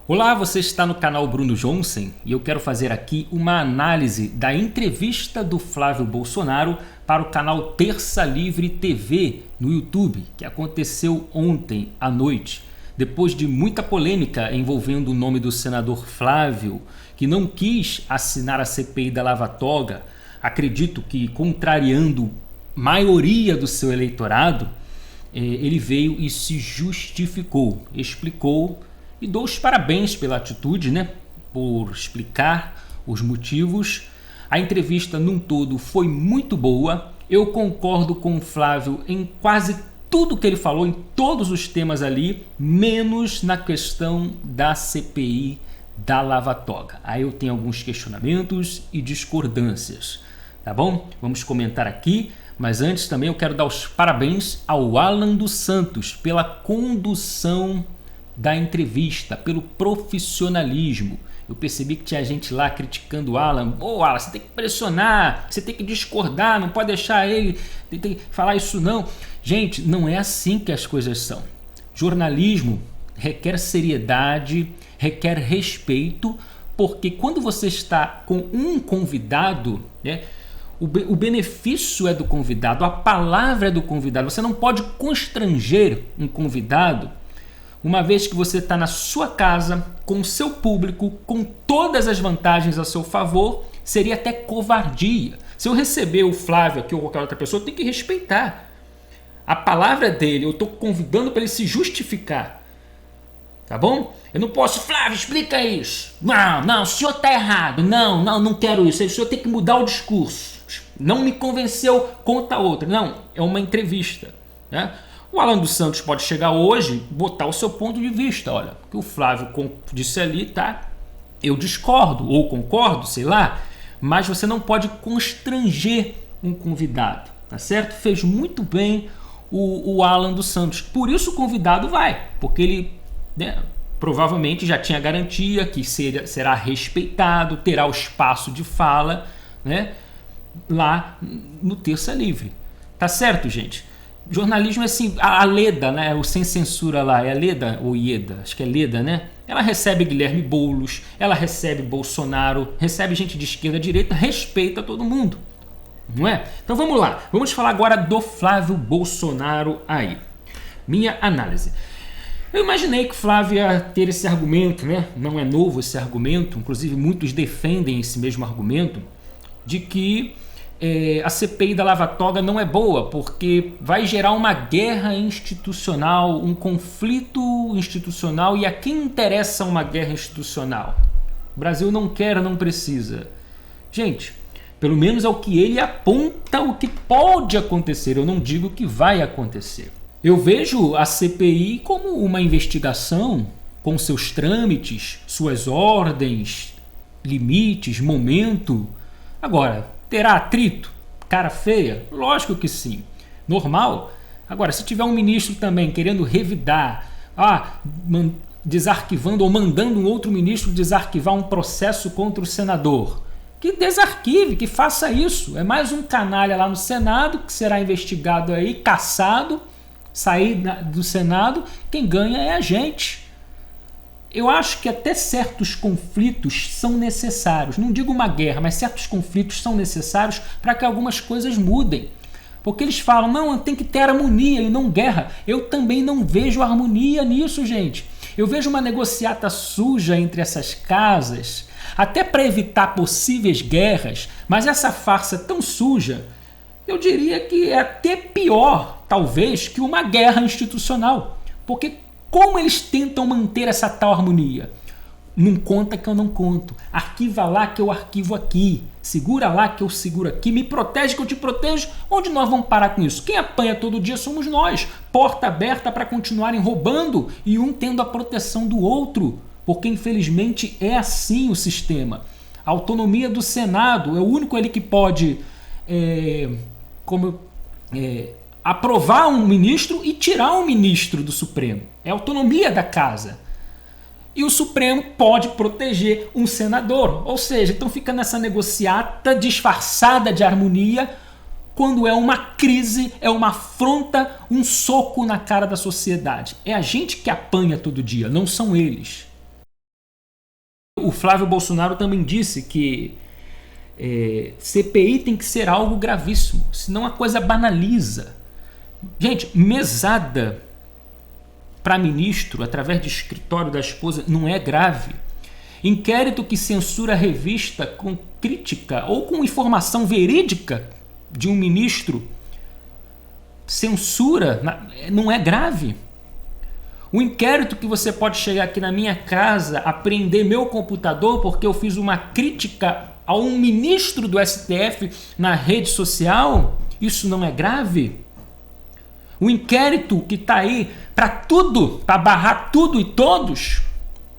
Olá, você está no canal Bruno Johnson e eu quero fazer aqui uma análise da entrevista do Flávio Bolsonaro para o canal Terça Livre TV no YouTube, que aconteceu ontem à noite, depois de muita polêmica envolvendo o nome do senador Flávio, que não quis assinar a CPI da Lava Toga, acredito que contrariando a maioria do seu eleitorado, ele veio e se justificou, explicou. E dou os parabéns pela atitude, por explicar os motivos. A entrevista num todo foi muito boa. Eu concordo com o Flávio em quase tudo que ele falou, em todos os temas ali, menos na questão da CPI da Lava Toga. Aí eu tenho alguns questionamentos e discordâncias, tá bom? Vamos comentar aqui, mas antes também eu quero dar os parabéns ao Alan dos Santos pela condução da entrevista, pelo profissionalismo. Eu percebi que tinha gente lá criticando o Alan. Alan, você tem que pressionar, você tem que discordar, não pode deixar ele tem que falar isso não. Gente, não é assim que as coisas são. Jornalismo requer seriedade, requer respeito, porque quando você está com um convidado, o benefício é do convidado, a palavra é do convidado. Você não pode constranger um convidado, uma vez que você está na sua casa, com o seu público, com todas as vantagens a seu favor, seria até covardia. Se eu receber o Flávio aqui ou qualquer outra pessoa, eu tenho que respeitar. A palavra dele, eu estou convidando para ele se justificar. Tá bom? Eu não posso, Flávio, explica isso. Não, o senhor está errado. Não quero isso. O senhor tem que mudar o discurso. Não me convenceu, conta outra. Não, é uma entrevista, né? O Alan dos Santos pode chegar hoje e botar o seu ponto de vista. Olha, o que o Flávio disse ali, tá? Eu discordo ou concordo, sei lá, mas você não pode constranger um convidado, tá certo? Fez muito bem o Alan dos Santos. Por isso o convidado vai, porque ele provavelmente já tinha garantia que será respeitado, terá o espaço de fala, lá no Terça Livre. Tá certo, gente? Jornalismo é assim, a Leda, o Sem Censura lá, é a Leda ou Ieda? Acho que é Leda, né? Ela recebe Guilherme Boulos, ela recebe Bolsonaro, recebe gente de esquerda, direita, respeita todo mundo, não é? Então vamos lá, vamos falar agora do Flávio Bolsonaro aí. Minha análise. Eu imaginei que o Flávio ia ter esse argumento, Não é novo esse argumento, inclusive muitos defendem esse mesmo argumento, de que a CPI da Lava Toga não é boa, porque vai gerar uma guerra institucional, um conflito institucional, e a quem interessa uma guerra institucional? O Brasil não quer, não precisa. Gente, pelo menos é o que ele aponta o que pode acontecer, eu não digo que vai acontecer. Eu vejo a CPI como uma investigação com seus trâmites, suas ordens, limites, momento. Agora, terá atrito? Cara feia? Lógico que sim. Normal? Agora, se tiver um ministro também querendo revidar, desarquivando ou mandando um outro ministro desarquivar um processo contra o senador, que desarquive, que faça isso. É mais um canalha lá no Senado que será investigado aí, caçado, sair do Senado. Quem ganha é a gente. Eu acho que até certos conflitos são necessários. Não digo uma guerra, mas certos conflitos são necessários para que algumas coisas mudem. Porque eles falam, não, tem que ter harmonia e não guerra. Eu também não vejo harmonia nisso, gente. Eu vejo uma negociata suja entre essas casas, até para evitar possíveis guerras, mas essa farsa tão suja, eu diria que é até pior, talvez, que uma guerra institucional. Porque como eles tentam manter essa tal harmonia? Não conta que eu não conto. Arquiva lá que eu arquivo aqui. Segura lá que eu seguro aqui. Me protege que eu te protejo. Onde nós vamos parar com isso? Quem apanha todo dia somos nós. Porta aberta para continuarem roubando e um tendo a proteção do outro. Porque infelizmente é assim o sistema. A autonomia do Senado é o único ali que pode aprovar um ministro e tirar um ministro do Supremo. É a autonomia da casa. E o Supremo pode proteger um senador. Ou seja, então fica nessa negociata disfarçada de harmonia, quando é uma crise, é uma afronta, um soco na cara da sociedade. É a gente que apanha todo dia, não são eles. O Flávio Bolsonaro também disse que CPI tem que ser algo gravíssimo, senão a coisa banaliza. Gente, mesada para ministro através de escritório da esposa não é grave. Inquérito que censura a revista com crítica ou com informação verídica de um ministro, censura, não é grave. O inquérito que você pode chegar aqui na minha casa, apreender meu computador porque eu fiz uma crítica a um ministro do STF na rede social, isso não é grave? O inquérito que está aí para tudo, para barrar tudo e todos,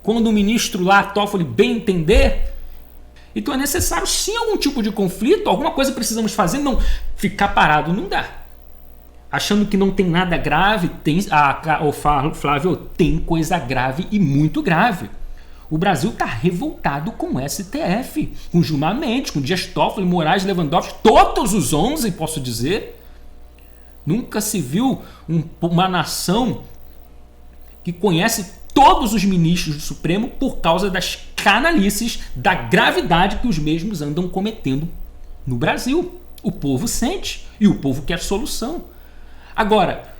quando o ministro lá, Toffoli, bem entender. Então é necessário sim algum tipo de conflito, alguma coisa precisamos fazer, não ficar parado não dá. Achando que não tem nada grave, Flávio, tem coisa grave e muito grave. O Brasil está revoltado com o STF, com Gilmar Mendes, com Dias Toffoli, Moraes, Lewandowski, todos os 11, posso dizer. Nunca se viu uma nação que conhece todos os ministros do Supremo por causa das canalices, da gravidade que os mesmos andam cometendo no Brasil. O povo sente e o povo quer solução. Agora,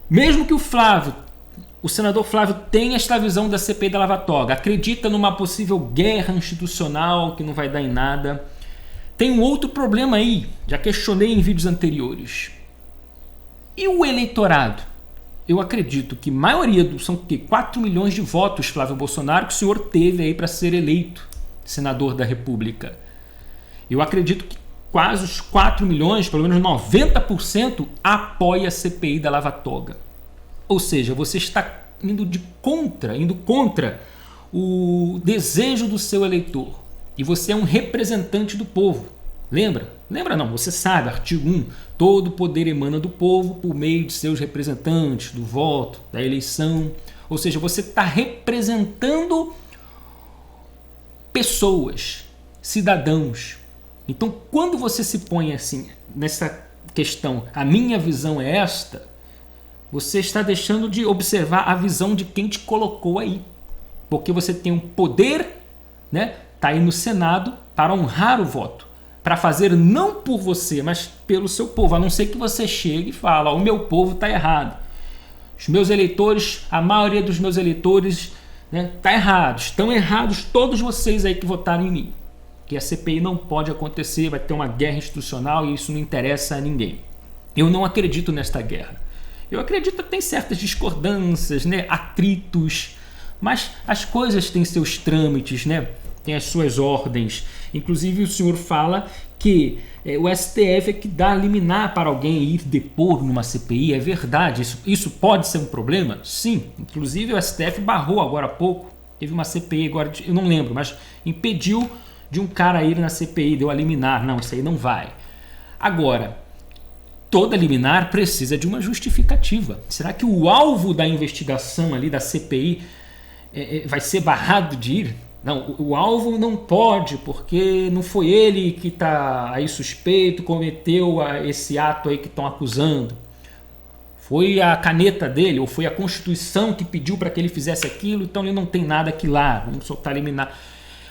mesmo que o senador Flávio tenha esta visão da CPI da Lava Toga, acredita numa possível guerra institucional que não vai dar em nada, tem um outro problema aí, já questionei em vídeos anteriores. E o eleitorado? Eu acredito que a maioria são 4 milhões de votos, Flávio Bolsonaro, que o senhor teve aí para ser eleito senador da República. Eu acredito que quase os 4 milhões, pelo menos 90%, apoia a CPI da Lava Toga. Ou seja, você está indo contra o desejo do seu eleitor. E você é um representante do povo. Lembra? Lembra não, você sabe, artigo 1, todo poder emana do povo por meio de seus representantes, do voto, da eleição. Ou seja, você está representando pessoas, cidadãos. Então, quando você se põe assim, nessa questão, a minha visão é esta, você está deixando de observar a visão de quem te colocou aí. Porque você tem um poder, né? Está aí no Senado para honrar o voto. Para fazer não por você, mas pelo seu povo. A não ser que você chegue e fale, o meu povo está errado. Os meus eleitores, a maioria dos meus eleitores está errado. Estão errados todos vocês aí que votaram em mim. Que a CPI não pode acontecer, vai ter uma guerra institucional e isso não interessa a ninguém. Eu não acredito nesta guerra. Eu acredito que tem certas discordâncias, atritos, mas as coisas têm seus trâmites, tem as suas ordens. Inclusive o senhor fala que o STF é que dá liminar para alguém ir depor numa CPI. É verdade, isso pode ser um problema? Sim, inclusive o STF barrou agora há pouco, teve uma CPI agora, eu não lembro, mas impediu de um cara ir na CPI, deu a liminar. Não, isso aí não vai. Agora, toda liminar precisa de uma justificativa. Será que o alvo da investigação ali da CPI vai ser barrado de ir? Não, o alvo não pode, porque não foi ele que está aí suspeito, cometeu esse ato aí que estão acusando. Foi a caneta dele, ou foi a Constituição que pediu para que ele fizesse aquilo, então ele não tem nada aqui lá, vamos soltar liminar.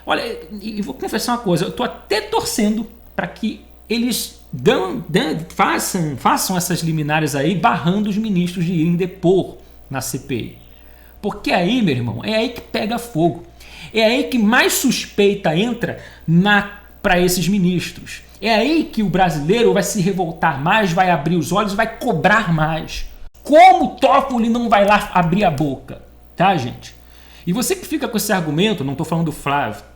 Olha, e vou confessar uma coisa, eu estou até torcendo para que eles façam essas liminares aí, barrando os ministros de irem depor na CPI. Porque aí, meu irmão, é aí que pega fogo. É aí que mais suspeita entra para esses ministros. É aí que o brasileiro vai se revoltar mais, vai abrir os olhos, vai cobrar mais. Como Toffoli não vai lá abrir a boca? Tá, gente? E você que fica com esse argumento, não estou falando do Flávio,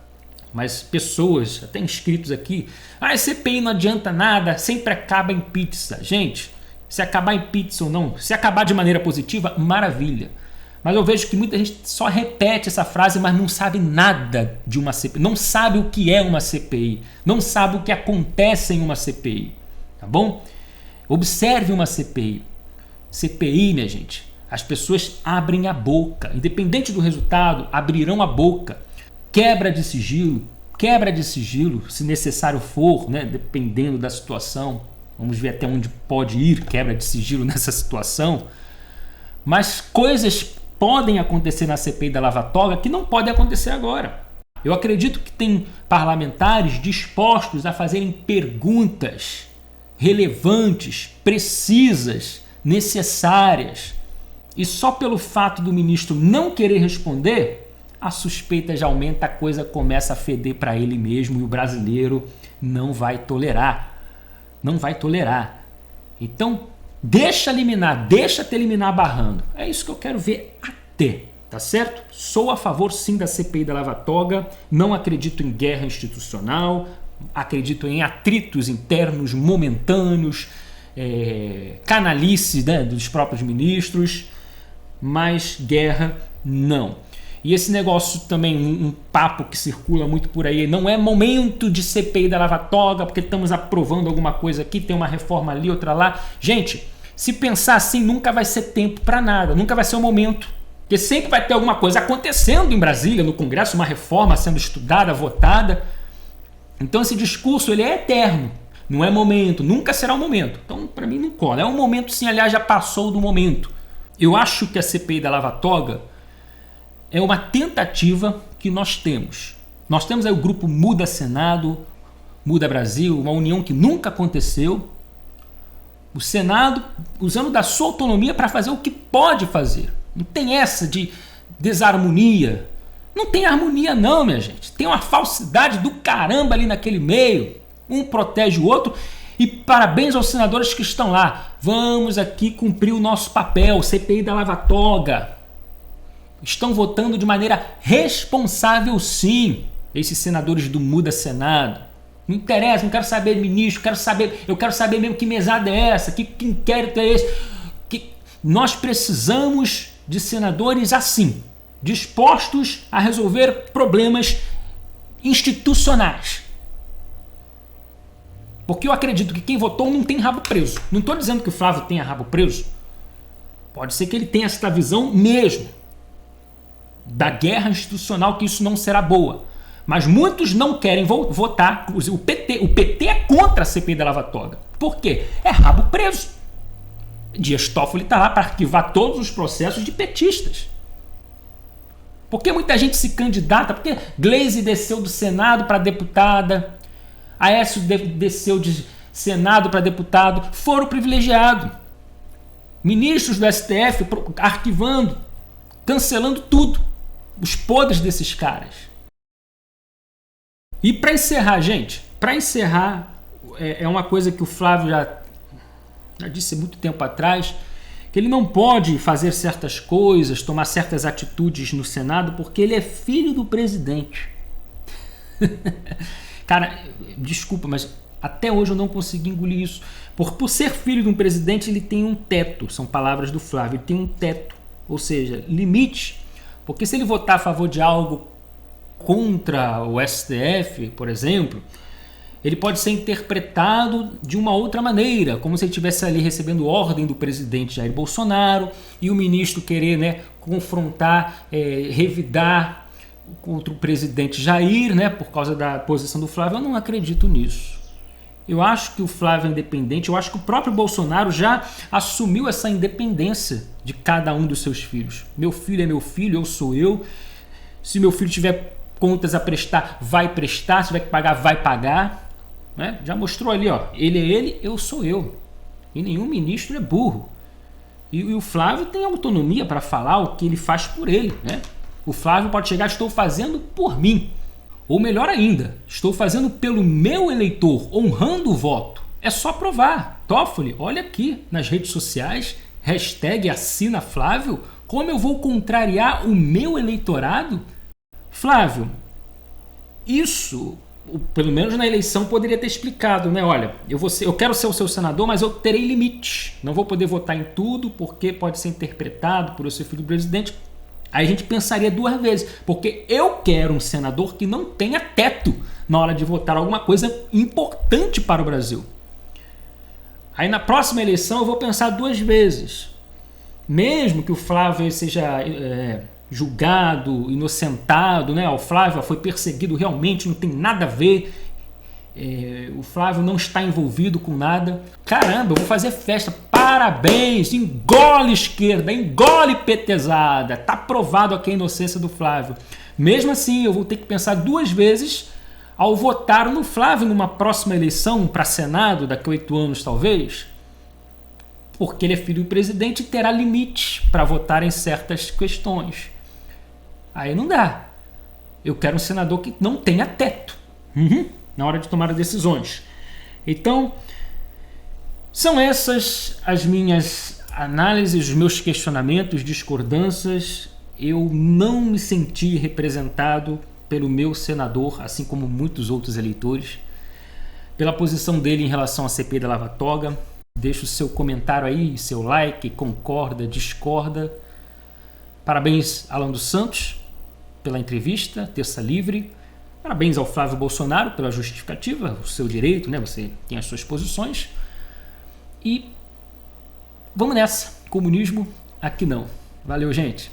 mas pessoas, até inscritos aqui, CPI não adianta nada, sempre acaba em pizza. Gente, se acabar em pizza ou não, se acabar de maneira positiva, maravilha. Mas eu vejo que muita gente só repete essa frase, mas não sabe nada de uma CPI. Não sabe o que é uma CPI. Não sabe o que acontece em uma CPI. Tá bom? Observe uma CPI. CPI, minha gente, as pessoas abrem a boca. Independente do resultado, abrirão a boca. Quebra de sigilo, se necessário for, dependendo da situação. Vamos ver até onde pode ir quebra de sigilo nessa situação. Mas coisas podem acontecer na CPI da Lava Toga que não podem acontecer agora. Eu acredito que tem parlamentares dispostos a fazerem perguntas relevantes, precisas, necessárias. E só pelo fato do ministro não querer responder, a suspeita já aumenta, a coisa começa a feder para ele mesmo e o brasileiro não vai tolerar. Não vai tolerar. Então, deixa ter liminar barrando. É isso que eu quero ver até. Tá certo? Sou a favor sim da CPI da Lava Toga, não acredito em guerra institucional, acredito em atritos internos momentâneos, canalice, né, dos próprios ministros, mas guerra não. E esse negócio também, um papo que circula muito por aí, não é momento de CPI da Lava Toga, porque estamos aprovando alguma coisa aqui, tem uma reforma ali, outra lá. Gente, se pensar assim, nunca vai ser tempo para nada, nunca vai ser o momento. Porque sempre vai ter alguma coisa acontecendo em Brasília, no Congresso, uma reforma sendo estudada, votada. Então esse discurso ele é eterno, não é momento, nunca será o momento. Então para mim não cola, é um momento sim, aliás já passou do momento. Eu acho que a CPI da Lava Toga é uma tentativa que nós temos. Nós temos aí o grupo Muda Senado, Muda Brasil, uma união que nunca aconteceu. O Senado usando da sua autonomia para fazer o que pode fazer. Não tem essa de desarmonia. Não tem harmonia não, minha gente. Tem uma falsidade do caramba ali naquele meio. Um protege o outro. E parabéns aos senadores que estão lá. Vamos aqui cumprir o nosso papel. CPI da Lava Toga. Estão votando de maneira responsável sim. Esses senadores do Muda Senado. Não interessa, não quero saber ministro. Eu quero saber mesmo que mesada é essa. Que inquérito é esse. Nós precisamos de senadores assim, dispostos a resolver problemas institucionais. Porque eu acredito que quem votou não tem rabo preso. Não estou dizendo que o Flávio tenha rabo preso. Pode ser que ele tenha essa visão mesmo da guerra institucional, que isso não será boa. Mas muitos não querem votar. O PT é contra a CPI da Lava Toga. Por quê? É rabo preso. Dias Toffoli está lá para arquivar todos os processos de petistas. Por que muita gente se candidata? Porque Gleisi desceu do Senado para deputada, Aécio desceu de Senado para deputado, foram privilegiados. Ministros do STF arquivando, cancelando tudo. Os podres desses caras. E para encerrar, gente, é uma coisa que o Flávio já disse há muito tempo atrás, que ele não pode fazer certas coisas, tomar certas atitudes no Senado, porque ele é filho do presidente. Cara, desculpa, mas até hoje eu não consegui engolir isso. Por ser filho de um presidente, ele tem um teto, são palavras do Flávio, ele tem um teto, ou seja, limite. Porque se ele votar a favor de algo contra o STF, por exemplo, ele pode ser interpretado de uma outra maneira, como se ele estivesse ali recebendo ordem do presidente Jair Bolsonaro e o ministro querer, né, confrontar, revidar contra o presidente Jair, né, por causa da posição do Flávio. Eu não acredito nisso. Eu acho que o Flávio é independente, eu acho que o próprio Bolsonaro já assumiu essa independência de cada um dos seus filhos. Meu filho é meu filho, eu sou eu. Se meu filho tiver contas a prestar, vai prestar. Se tiver que pagar, vai pagar. Né? Já mostrou ali, ó, ele é ele, eu sou eu. E nenhum ministro é burro. E o Flávio tem autonomia para falar o que ele faz por ele. Né? O Flávio pode chegar, estou fazendo por mim. Ou melhor ainda, estou fazendo pelo meu eleitor, honrando o voto. É só provar. Toffoli, olha aqui nas redes sociais, #AssinaFlávio, como eu vou contrariar o meu eleitorado? Flávio, isso, pelo menos na eleição, poderia ter explicado, né? Olha, eu quero ser o seu senador, mas eu terei limites. Não vou poder votar em tudo, porque pode ser interpretado por eu ser filho do presidente. Aí a gente pensaria duas vezes, porque eu quero um senador que não tenha teto na hora de votar alguma coisa importante para o Brasil. Aí na próxima eleição eu vou pensar duas vezes. Mesmo que o Flávio seja julgado, inocentado, né? O Flávio foi perseguido realmente, não tem nada a ver. O Flávio não está envolvido com nada. Caramba, eu vou fazer festa. Parabéns, engole esquerda, engole petezada. Tá provado aqui a inocência do Flávio. Mesmo assim, eu vou ter que pensar 2 vezes ao votar no Flávio numa próxima eleição para Senado, daqui a 8 anos talvez, porque ele é filho do presidente e terá limites para votar em certas questões. Aí não dá. Eu quero um senador que não tenha teto na hora de tomar decisões. Então, são essas as minhas análises, os meus questionamentos, discordâncias. Eu não me senti representado pelo meu senador, assim como muitos outros eleitores, pela posição dele em relação à CPI da Lava Toga. Deixa o seu comentário aí, seu like, concorda, discorda. Parabéns, Alan dos Santos, pela entrevista, Terça Livre. Parabéns ao Flávio Bolsonaro pela justificativa, o seu direito, né? Você tem as suas posições. E vamos nessa. Comunismo aqui não. Valeu, gente.